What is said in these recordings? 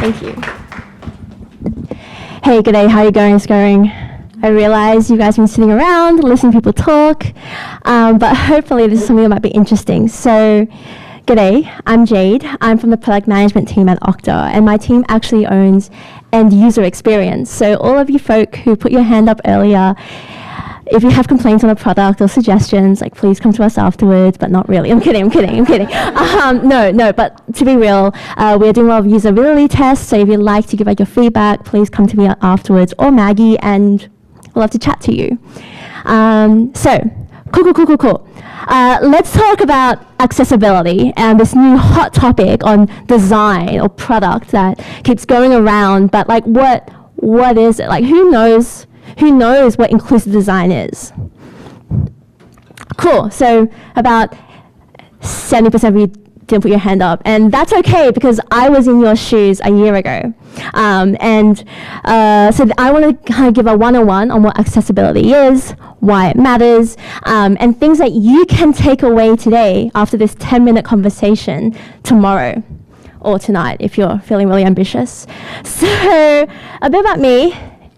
Thank you. Hey, g'day, how are you going? It's going. I realize you guys have been sitting around, listening to people talk, but hopefully this is something that might be interesting. So, g'day, I'm Jade. I'm from the product management team at Okta, and my team actually owns end user experience. So all of you folk who put your hand up earlier, if you have complaints on a product or suggestions, like please come to us afterwards, but not really. I'm kidding. No, but to be real, we're doing a lot of usability tests, so if you'd like to give out your feedback, please come to me afterwards or Maggie, and we'll love to chat to you. So, cool. Let's talk about accessibility and this new hot topic on design or product that keeps going around, but like what is it? Like who knows what inclusive design is? Cool, so about 70% of you didn't put your hand up, and that's okay because I was in your shoes a year ago. So I want to kind of give a 101 on what accessibility is, why it matters, and things that you can take away today after this 10-minute conversation tomorrow or tonight if you're feeling really ambitious. So a bit about me.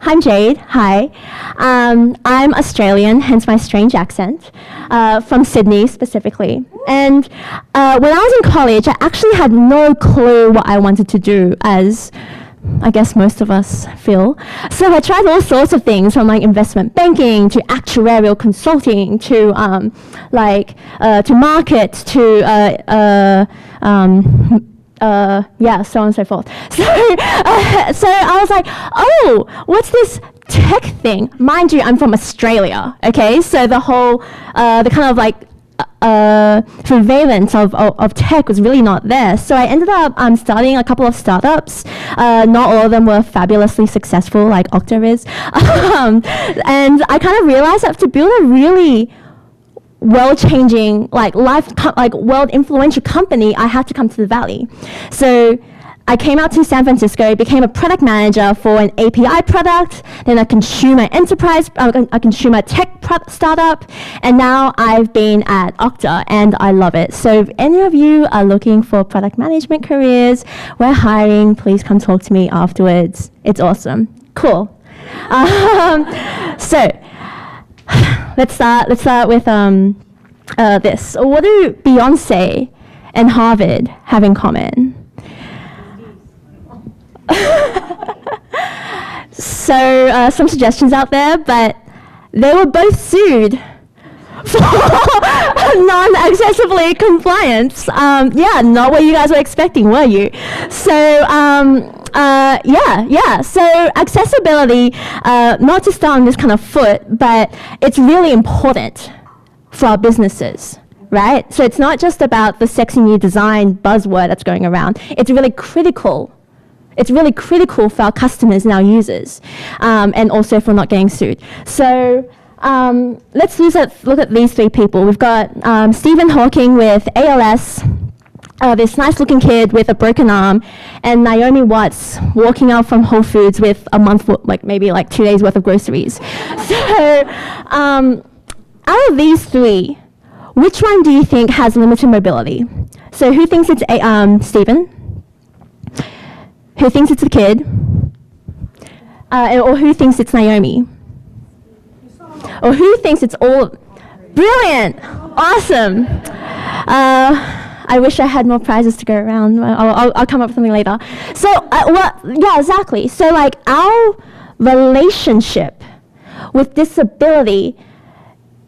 I'm Jade, hi. I'm Australian, hence my strange accent, from Sydney specifically. And when I was in college, I actually had no clue what I wanted to do, as I guess most of us feel. So I tried all sorts of things, from like investment banking to actuarial consulting to market to so on and so forth. So I was like, oh, what's this tech thing? Mind you, I'm from Australia, okay? So the whole, the kind of like prevalence of tech was really not there. So I ended up starting a couple of startups. Not all of them were fabulously successful like Okta is. And I kind of realized that to build a really world-changing, world influential company, I had to come to the Valley. So I came out to San Francisco, became a product manager for an API product, then a consumer enterprise, a consumer tech startup, and now I've been at Okta, and I love it. So if any of you are looking for product management careers, we're hiring. Please come talk to me afterwards. It's awesome. Cool. So let's start with this. What do Beyonce and Harvard have in common? So some suggestions out there, but they were both sued for non-accessibly compliance. Not what you guys were expecting, were you? So So accessibility, not to start on this kind of foot, but it's really important for our businesses, right? So it's not just about the sexy new design buzzword that's going around. It's really critical. It's really critical for our customers and our users, and also for not getting sued. So let's look at these three people. We've got Stephen Hawking with ALS, this nice-looking kid with a broken arm, and Naomi Watts walking out from Whole Foods with a month, maybe 2 days worth of groceries. So out of these three, which one do you think has limited mobility? So who thinks it's Stephen? Who thinks it's the kid? Or who thinks it's Naomi? Or who thinks it's all? Brilliant! Awesome! I wish I had more prizes to go around. I'll come up with something later. So, exactly. So, our relationship with disability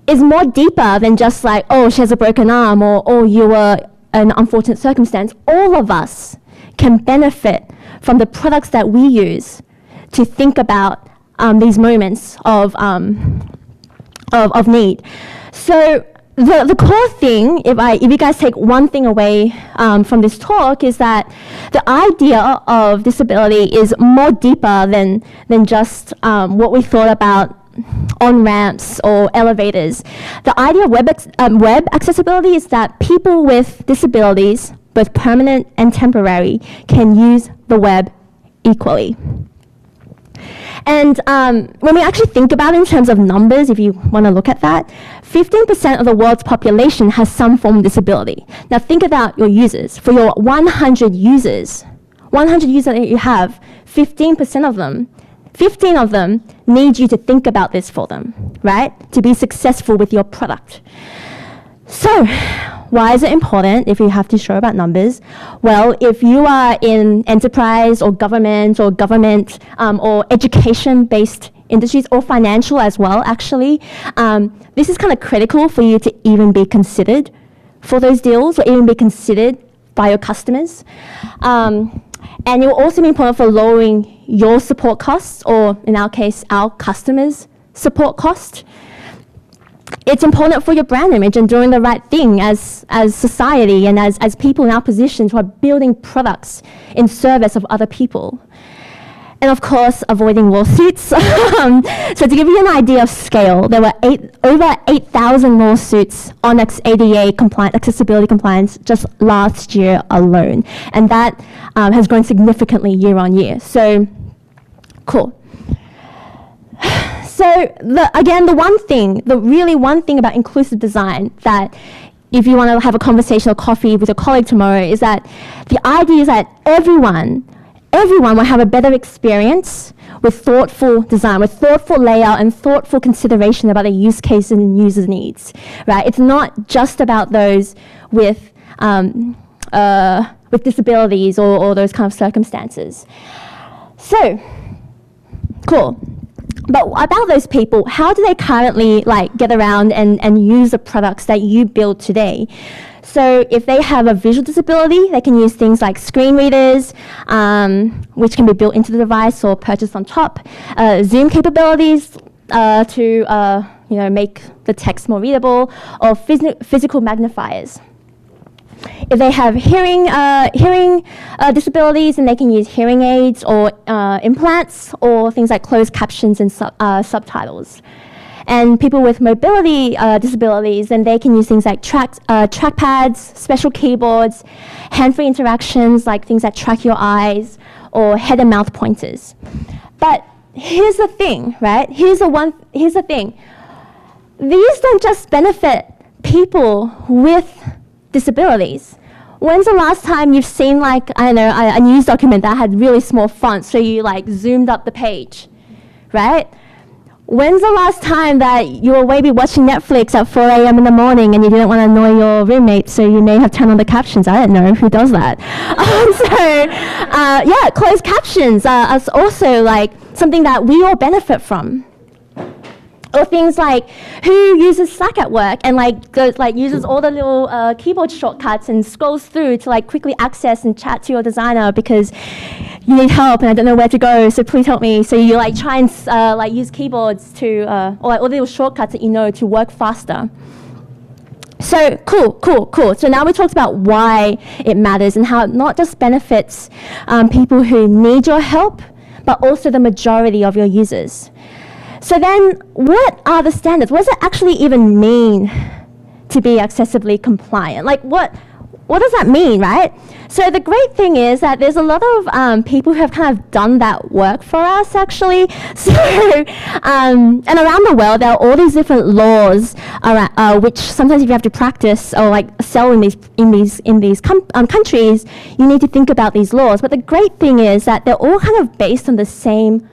is more deeper than just oh, she has a broken arm, or oh, you were an unfortunate circumstance. All of us can benefit from the products that we use to think about these moments of need. So the core thing, if you guys take one thing away from this talk, is that the idea of disability is more deeper than just what we thought about on-ramps or elevators. The idea of web accessibility is that people with disabilities, both permanent and temporary, can use the web equally. And when we actually think about it in terms of numbers, if you want to look at that, 15% of the world's population has some form of disability. Now think about your users. For your 100 users, 100 users that you have, 15 of them need you to think about this for them, right? To be successful with your product. So, why is it important if you have to show about numbers? Well, if you are in enterprise or government or education-based industries or financial as well, actually, this is kind of critical for you to even be considered for those deals or even be considered by your customers. And it will also be important for lowering your support costs, or in our case, our customers' support cost. It's important for your brand image and doing the right thing as society and as people in our positions who are building products in service of other people. And of course, avoiding lawsuits. So to give you an idea of scale, there were over 8,000 lawsuits on ADA compliance, accessibility compliance, just last year alone. And that has grown significantly year on year. So, cool. So the really one thing about inclusive design that if you want to have a conversation or coffee with a colleague tomorrow is that the idea is that everyone will have a better experience with thoughtful design, with thoughtful layout and thoughtful consideration about the use case and user needs, right? It's not just about those with disabilities or those kind of circumstances. So, cool. But about those people, how do they currently get around and use the products that you build today? So if they have a visual disability, they can use things like screen readers, which can be built into the device or purchased on top, Zoom capabilities to make the text more readable, or physical magnifiers. If they have hearing disabilities, then they can use hearing aids or implants, or things like closed captions and subtitles. And people with mobility disabilities, then they can use things like trackpads, special keyboards, hand-free interactions like things that track your eyes, or head and mouth pointers. But here's the thing, right? Here's the thing. These don't just benefit people with disabilities. When's the last time you've seen a news document that had really small font, so you zoomed up the page, right? When's the last time that you were maybe watching Netflix at 4 a.m. in the morning and you didn't want to annoy your roommate, so you may have turned on the captions? I don't know who does that. Closed captions are also something that we all benefit from. Or things like who uses Slack at work and uses all the little keyboard shortcuts and scrolls through to quickly access and chat to your designer because you need help and I don't know where to go, so please help me. So you try and use keyboards to or all the little shortcuts that you know to work faster. So cool. So now we talked about why it matters and how it not just benefits people who need your help, but also the majority of your users. So then, what are the standards? What does it actually even mean to be accessibly compliant? What does that mean, right? So the great thing is that there's a lot of people who have kind of done that work for us, actually. So, and around the world, there are all these different laws, which sometimes if you have to practice or sell in these countries, you need to think about these laws. But the great thing is that they're all kind of based on the same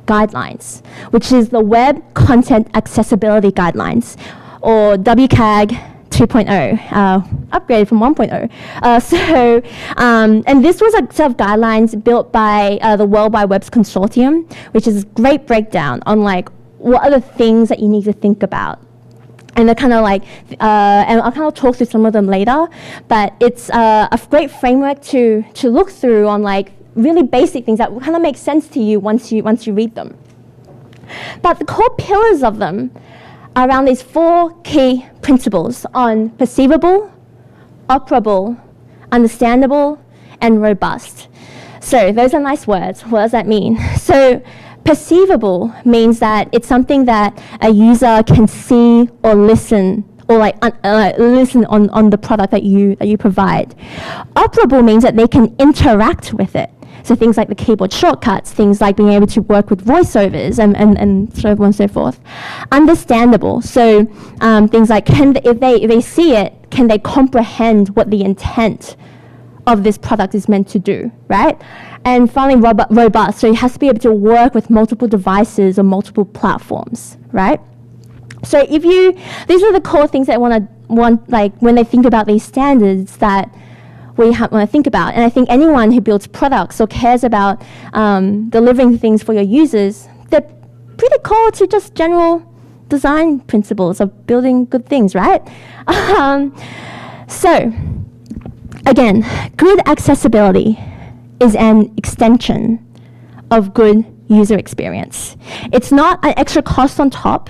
guidelines, which is the Web Content Accessibility Guidelines, or WCAG 2.0, upgraded from 1.0. And this was a set of guidelines built by the World Wide Web's consortium, which is a great breakdown on what are the things that you need to think about. And they're kind of and I'll kind of talk through some of them later, but it's a great framework to look through on really basic things that will kind of make sense to you once you read them. But the core pillars of them are around these 4 key principles on perceivable, operable, understandable, and robust. So those are nice words. What does that mean? So perceivable means that it's something that a user can see or listen or listen on the product that you provide. Operable means that they can interact with it. So things like the keyboard shortcuts, things like being able to work with voiceovers and so on and so forth. Understandable, so things like if they see it, can they comprehend what the intent of this product is meant to do, right? And finally, robust. So it has to be able to work with multiple devices or multiple platforms, right? So these are the core things that want like when they think about these standards that we want to think about. And I think anyone who builds products or cares about delivering things for your users, they're pretty core to just general design principles of building good things, right? So, again, good accessibility is an extension of good user experience. It's not an extra cost on top.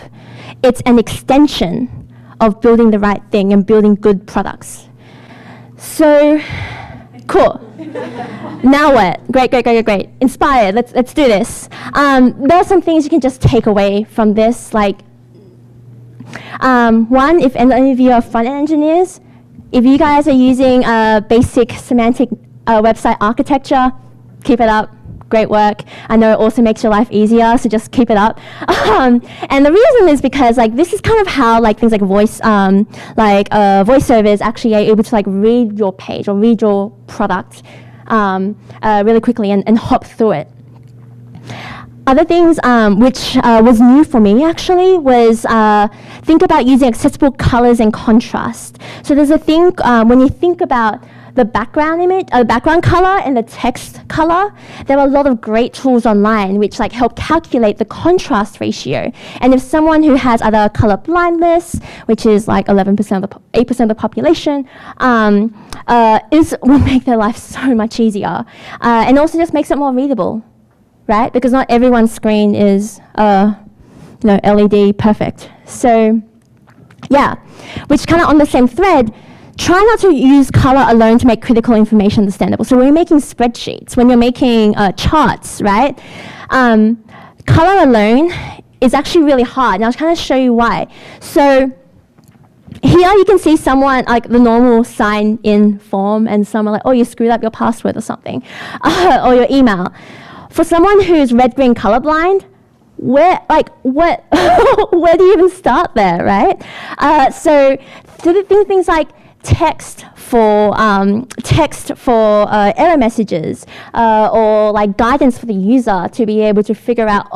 It's an extension of building the right thing and building good products. So, cool. Now what? Great. Inspired. Let's do this. There are some things you can just take away from this. Like, one, if any of you are front-end engineers, if you guys are using basic semantic website architecture, keep it up. Great work. I know it also makes your life easier, so just keep it up. And the reason is because like this is kind of how like things like voiceovers actually are able to like read your page or read your product really quickly and hop through it. Other things which was new for me actually was think about using accessible colors and contrast. So there's a thing when you think about the background color and the text color, there are a lot of great tools online which like help calculate the contrast ratio. And if someone who has either color blindness, which is like 8% of the population, will make their life so much easier, and also just makes it more readable, right? Because not everyone's screen is LED perfect. So yeah, which kind of on the same thread. Try not to use color alone to make critical information understandable. So when you're making spreadsheets, when you're making charts, right? Color alone is actually really hard. And I'll kind of show you why. So here you can see someone, like the normal sign-in form, and someone like, oh, you screwed up your password or something, or your email. For someone who's red-green colorblind, where do you even start there, right? So things like text for error messages or like guidance for the user to be able to figure out,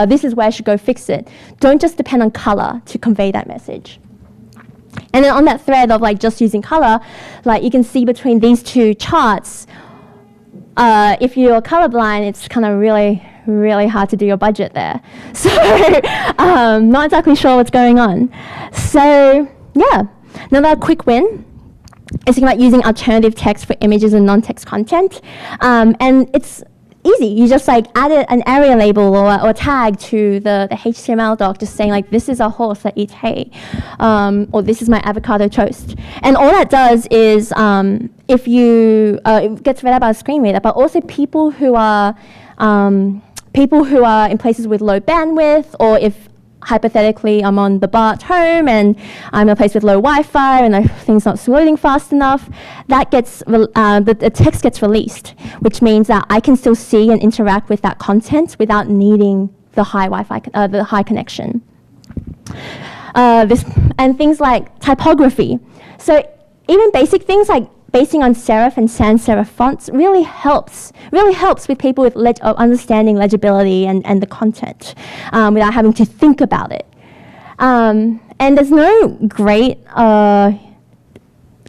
this is where I should go fix it. Don't just depend on color to convey that message. And then on that thread of like just using color, like you can see between these two charts, if you're colorblind, it's kind of really hard to do your budget there. So not exactly sure what's going on. So yeah. Another quick win is thinking about using alternative text for images and non-text content. And it's easy. You just like add an area label or tag to the HTML doc, just saying like, this is a horse that eats hay, or this is my avocado toast. And all that does is, if you, it gets read out by a screen reader, but also people who are in places with low bandwidth, or if hypothetically I'm on the bar at home and I'm in a place with low Wi-Fi and the thing's not loading fast enough, that gets the text gets released, which means that I can still see and interact with that content without needing the high Wi-Fi, the high connection. And things like typography. So even basic things like basing on serif and sans serif fonts really helps with people with understanding legibility and the content without having to think about it. And there's no great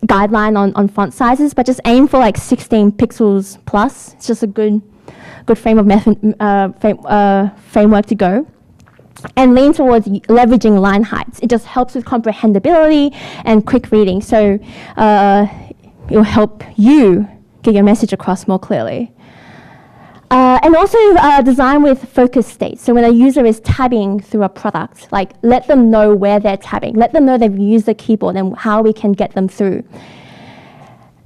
guideline on font sizes, but just aim for like 16 pixels plus. It's just a good framework to go. And lean towards leveraging line heights. It just helps with comprehensibility and quick reading. So it will help you get your message across more clearly. And also design with focus states. So when a user is tabbing through a product, like let them know where they're tabbing. Let them know they've used the keyboard and how we can get them through.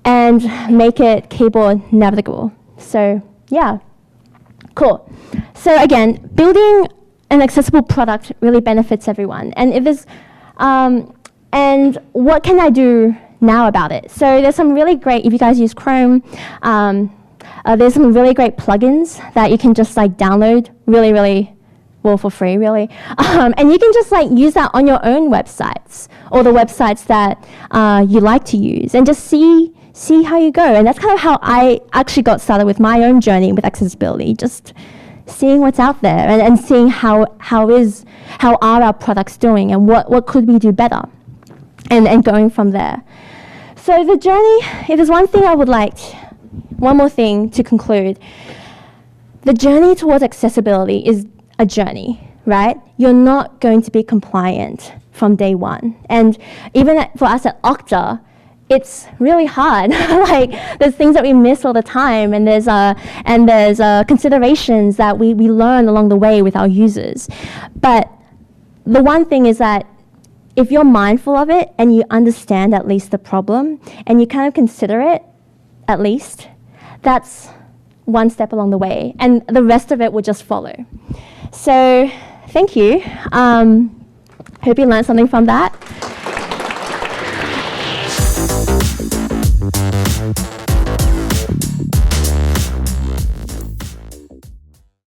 And make it keyboard navigable. So yeah, cool. So again, building an accessible product really benefits everyone. And if there's, and what can I do now about it? So there's some really great, if you guys use Chrome, there's some really great plugins that you can just like download really, well, for free really. And you can just like use that on your own websites or the websites that you like to use, and just see see how you go. And that's kind of how I actually got started with my own journey with accessibility, just seeing what's out there and seeing how are our products doing and what could we do better, and going from there. So the journey, if there's one thing I would like, one more thing to conclude, the journey towards accessibility is a journey, right? You're not going to be compliant from day one. And even for us at Okta, it's really hard. Like, there's things that we miss all the time, and there's considerations that we learn along the way with our users. But the one thing is that if you're mindful of it and you understand at least the problem and you kind of consider it, at least, that's one step along the way, and the rest of it will just follow. So thank you. Hope you learned something from that.